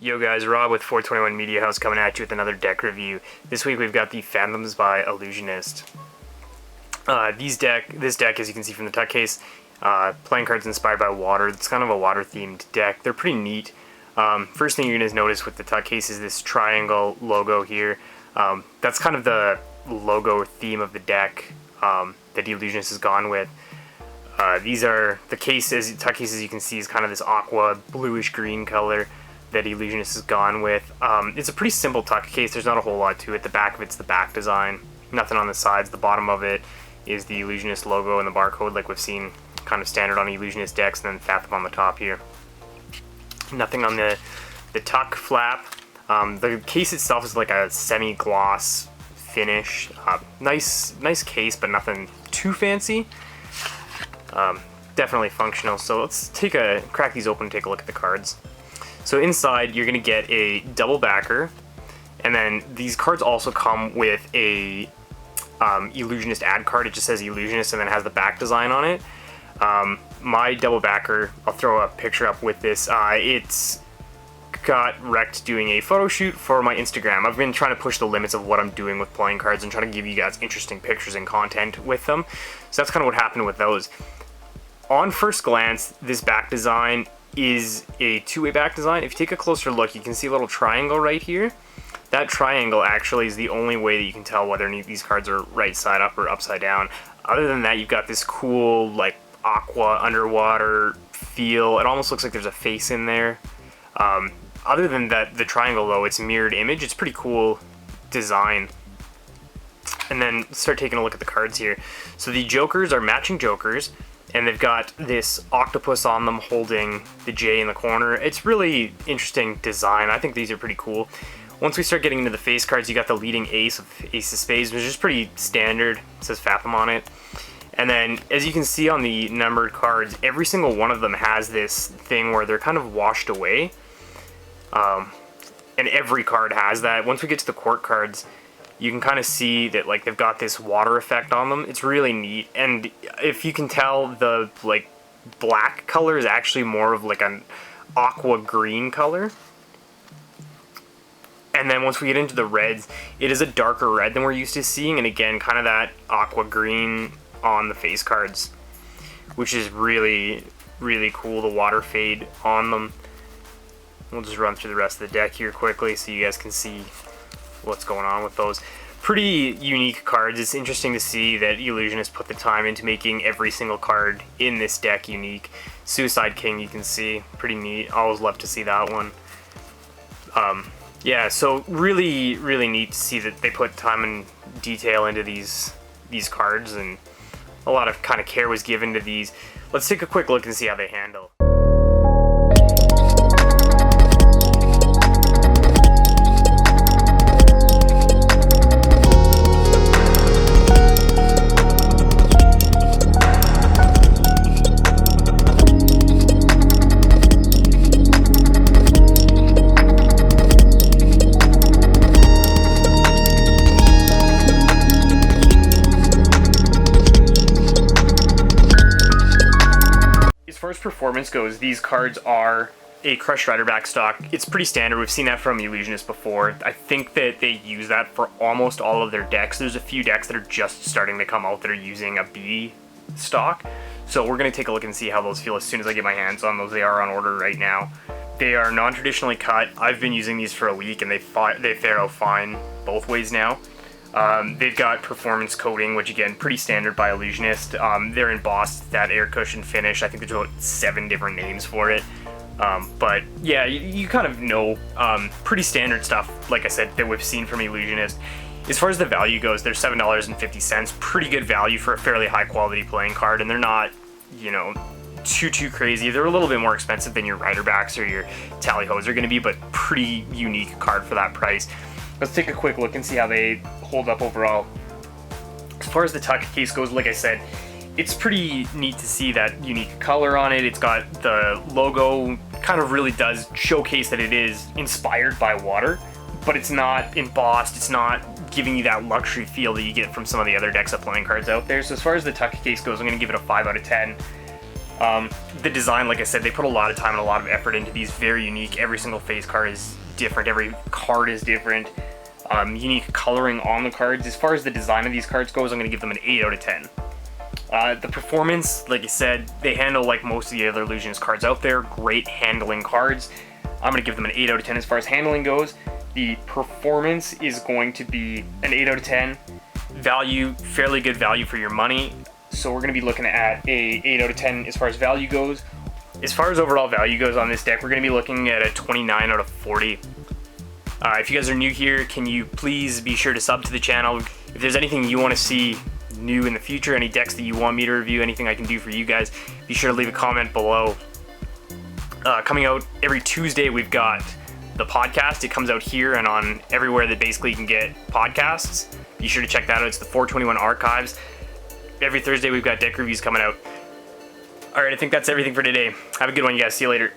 Yo guys, Rob with 421 Media House coming at you with another deck review. This week we've got the Fathoms by Ellusionist. This deck, as you can see from the tuck case, playing cards inspired by water. It's kind of a water-themed deck. They're pretty neat. First thing you're going to notice with the tuck case is this triangle logo here. That's kind of the logo theme of the deck that the Ellusionist has gone with. These are the cases, tuck cases you can see is kind of this aqua bluish green color that Ellusionist has gone with. It's a pretty simple tuck case. There's not a whole lot to it. The back of it's the back design. Nothing on the sides. The bottom of it is the Ellusionist logo and the barcode like we've seen kind of standard on Ellusionist decks, and then Fathom on the top here. Nothing on the tuck flap. The case itself is like a semi-gloss finish. Nice case, but nothing too fancy. Definitely functional. So let's crack these open and take a look at the cards. So inside, you're going to get a double backer, and then these cards also come with a Ellusionist ad card. It just says Ellusionist and then has the back design on it. My double backer, I'll throw a picture up with this. It's got wrecked doing a photo shoot for my Instagram. I've been trying to push the limits of what I'm doing with playing cards and trying to give you guys interesting pictures and content with them. So that's kind of what happened with those. On first glance, this back design is a two-way back design. If you take a closer look, you can see a little triangle right here. That triangle actually is the only way that you can tell whether any of these cards are right side up or upside down. Other than that, you've got this cool like aqua underwater feel. It almost looks like there's a face in there. Other than that, the triangle though, it's a mirrored image. It's pretty cool design. And then let's start taking a look at the cards here. So the jokers are matching jokers, and they've got this octopus on them holding the J in the corner. It's really interesting design. I think these are pretty cool. Once we start getting into the face cards, you got the leading ace of Ace of Spades, which is pretty standard. It says Fathom on it. And then, as you can see on the numbered cards, every single one of them has this thing where they're kind of washed away. And every card has that. Once we get to the court cards, you can kind of see that like they've got this water effect on them. It's really neat. And if you can tell, the like black color is actually more of like an aqua green color. And then once we get into the reds, it is a darker red than we're used to seeing, and again kind of that aqua green on the face cards, which is really cool. The water fade on them. We'll just run through the rest of the deck here quickly so you guys can see what's going on with those. Pretty unique cards. It's interesting to see that Ellusionist put the time into making every single card in this deck unique. Suicide King, you can see, pretty neat. Always love to see that one. Yeah, so really neat to see that they put time and detail into these cards, and a lot of kind of care was given to these. Let's take a quick look and see how they handle. As far as performance goes, these cards are a Crushed Riderback stock. It's pretty standard. We've seen that from Ellusionist before. I think that they use that for almost all of their decks. There's a few decks that are just starting to come out that are using a B stock. So we're going to take a look and see how those feel as soon as I get my hands on those. They are on order right now. They are non-traditionally cut. I've been using these for a week, and they fare out fine both ways now. They've got performance coating, which again, pretty standard by Ellusionist. They're embossed, that air cushion finish. I think there's about 7 different names for it. But yeah, you kind of know, pretty standard stuff, like I said, that we've seen from Ellusionist. As far as the value goes, they're $7.50. Pretty good value for a fairly high quality playing card, and they're not, you know, too crazy. They're a little bit more expensive than your Riderbacks or your Tally Hoes are going to be, but pretty unique card for that price. Let's take a quick look and see how they hold up overall. As far as the tuck case goes, like I said, it's pretty neat to see that unique color on it. It's got the logo, kind of really does showcase that it is inspired by water, but it's not embossed. It's not giving you that luxury feel that you get from some of the other decks of playing cards out there. So as far as the tuck case goes, I'm going to give it a 5 out of 10. The design, like I said, they put a lot of time and a lot of effort into these. Very unique. Every single face card is different. Every card is different. Unique coloring on the cards. As far as the design of these cards goes, I'm going to give them an 8 out of 10. The performance, like I said, they handle like most of the other Ellusionist cards out there. Great handling cards. I'm going to give them an 8 out of 10 as far as handling goes. The performance is going to be an 8 out of 10. Value, fairly good value for your money. So we're going to be looking at a 8 out of 10 as far as value goes. As far as overall value goes on this deck, we're going to be looking at a 29 out of 40. If you guys are new here, can you please be sure to sub to the channel. If there's anything you want to see new in the future, any decks that you want me to review, anything I can do for you guys, be sure to leave a comment below. Coming out every Tuesday, we've got the podcast. It comes out here and on everywhere that basically you can get podcasts. Be sure to check that out. It's the 421 Archives. Every Thursday, we've got deck reviews coming out. All right, I think that's everything for today. Have a good one, you guys. See you later.